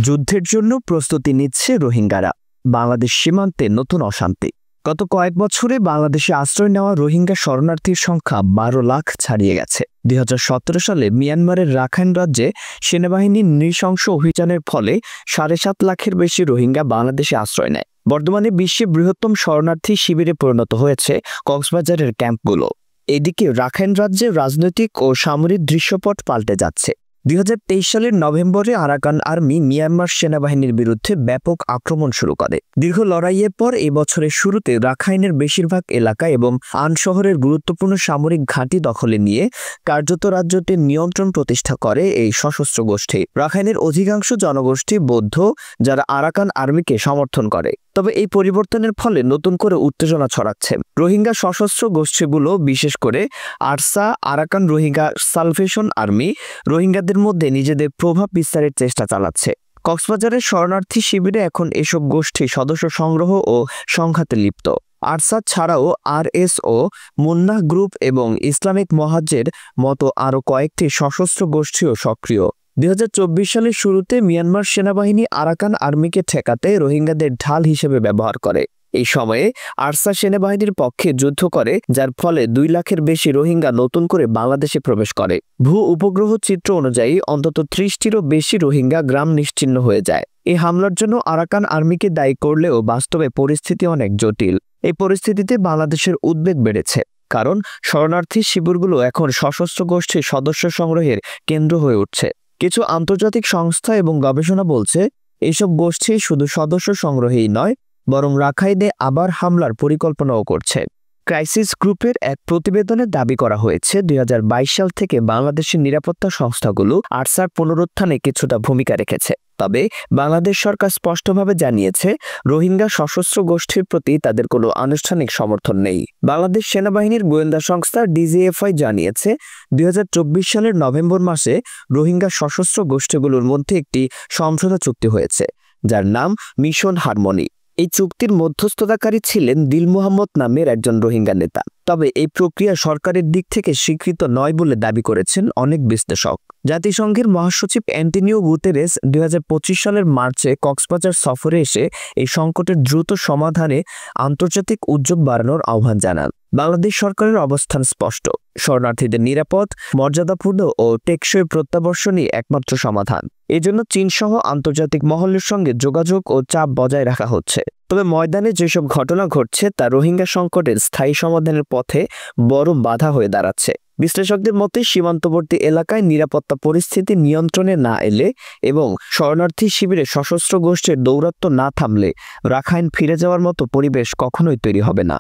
যুদ্ধের জন্য প্রস্তুতি নিচ্ছে রোহিঙ্গারা। বাংলাদেশ সীমান্তে নতুন অশান্তি। গত কয়েক বছরে বাংলাদেশে আশ্রয় নেওয়া রোহিঙ্গা শরণার্থীর সংখ্যা 12 লাখ ছাড়িয়ে গেছে। 2017 সালে মিয়ানমারের রাখাইন রাজ্যে সেনাবাহিনীর নৃশংস অভিযানের ফলে 7.5 লাখের বেশি রোহিঙ্গা বাংলাদেশে আশ্রয় নেয়। বর্তমানে বিশ্বের বৃহত্তম শরণার্থী শিবিরে পরিণত হয়েছে কক্সবাজারের ক্যাম্পগুলো। এদিকে রাখাইন রাজ্যে রাজনৈতিক ও সামরিক দৃশ্যপট পাল্টে যাচ্ছে। 2023 সালের নভেম্বরে আরাকান আর্মি মিয়ানমার সেনাবাহিনীর বিরুদ্ধে ব্যাপক আক্রমণ শুরু করে। দীর্ঘ লড়াইয়ের পর এই বছরের শুরুতে রাখাইনের বেশিরভাগ এলাকা এবং আন শহরের গুরুত্বপূর্ণ সামরিক ঘাঁটি দখলে নিয়ে কার্যত রাজ্যটির নিয়ন্ত্রণ প্রতিষ্ঠা করে এই সশস্ত্র গোষ্ঠী। রাখাইনের অধিকাংশ জনগোষ্ঠী বৌদ্ধ, যারা আরাকান আর্মিকে সমর্থন করে। তবে এই পরিবর্তনের ফলে নতুন করে উত্তেজনা ছড়াচ্ছে। রোহিঙ্গা সশস্ত্র গোষ্ঠীগুলো, বিশেষ করে ARSA, Arakan Rohingya salvation army, রোহিঙ্গাদের মধ্যে নিজেদের প্রভাব বিস্তারের চেষ্টা চালাচ্ছে। কক্সবাজারের শরণার্থী শিবিরে এখন এসব গোষ্ঠী সদস্য সংগ্রহ ও সংঘাতে লিপ্ত। আরসা ছাড়াও আরএসও, মুন্নাহ গ্রুপ এবং ইসলামিক মহাজের মতো আরও কয়েকটি সশস্ত্র গোষ্ঠীও সক্রিয়। 2024 সালের শুরুতে মিয়ানমার সেনাবাহিনী আরাকান আর্মিকে ঠেকাতে রোহিঙ্গাদের ঢাল হিসেবে ব্যবহার করে। এই সময়ে আরসা সেনাবাহিনীর পক্ষে যুদ্ধ করে, যার ফলে 2 লাখের বেশি রোহিঙ্গা নতুন করে বাংলাদেশে প্রবেশ করে। ভূ উপগ্রহ চিত্র অনুযায়ী অন্তত 30টিরও বেশি রোহিঙ্গা গ্রাম নিশ্চিহ্ন হয়ে যায়। এই হামলার জন্য আরাকান আর্মিকে দায়ী করলেও বাস্তবে পরিস্থিতি অনেক জটিল। এই পরিস্থিতিতে বাংলাদেশের উদ্বেগ বেড়েছে, কারণ শরণার্থী শিবিরগুলো এখন সশস্ত্র গোষ্ঠীর সদস্য সংগ্রহের কেন্দ্র হয়ে উঠছে। কিছু আন্তর্জাতিক সংস্থা এবং গবেষণা বলছে, এইসব গোষ্ঠী শুধু সদস্য সংগ্রহেই নয়, বরং রাখাইনে আবার হামলার পরিকল্পনাও করছে। ক্রাইসিস গ্রুপের এক প্রতিবেদনে দাবি করা হয়েছে, 2022 সাল থেকে বাংলাদেশের নিরাপত্তা সংস্থাগুলো আরসার পুনরুত্থানে কিছুটা ভূমিকা রেখেছে। তবে বাংলাদেশ সরকার স্পষ্টভাবে জানিয়েছে, রোহিঙ্গা সশস্ত্র গোষ্ঠীর প্রতি তাদের কোনো আনুষ্ঠানিক সমর্থন নেই। বাংলাদেশ সেনাবাহিনীর গোয়েন্দা সংস্থা ডিজিএফআই জানিয়েছে, 2024 সালের নভেম্বর মাসে রোহিঙ্গা সশস্ত্র গোষ্ঠীগুলোর মধ্যে একটি সমঝোতা চুক্তি হয়েছে, যার নাম মিশন হারমোনি। এই চুক্তির মধ্যস্থতাকারী ছিলেন দিল মোহাম্মদ নামের একজন রোহিঙ্গা নেতা। তবে এই প্রক্রিয়া সরকারের দিক থেকে স্বীকৃত নয় বলে দাবি করেছেন অনেক বিশ্লেষক। জাতিসংঘের মহাসচিব অ্যান্টোনিও গুতেরেস 2025 সালের মার্চে কক্সবাজার সফরে এসে এই সংকটের দ্রুত সমাধানে আন্তর্জাতিক উদ্যোগ বাড়ানোর আহ্বান জানান। বাংলাদেশ সরকারের অবস্থান স্পষ্ট, শরণার্থীদের নিরাপদ, মর্যাদাপূর্ণ ও টেকসই প্রত্যাবর্তনই একমাত্র সমাধান। এজন্য চীনসহ আন্তর্জাতিক মহলের সঙ্গে যোগাযোগ ও চাপ বজায় রাখা হচ্ছে। তবে ময়দানে যেসব ঘটনা ঘটছে তা রোহিঙ্গা সংকটের স্থায়ী সমাধানের পথে বড় বাধা হয়ে দাঁড়াচ্ছে। বিশ্লেষকদের মতে, সীমান্তবর্তী এলাকায় নিরাপত্তা পরিস্থিতি নিয়ন্ত্রণে না এলে এবং শরণার্থী শিবিরে সশস্ত্র গোষ্ঠীর দৌরাত্ম্য না থামলে রাখাইন ফিরে যাওয়ার মতো পরিবেশ কখনোই তৈরি হবে না।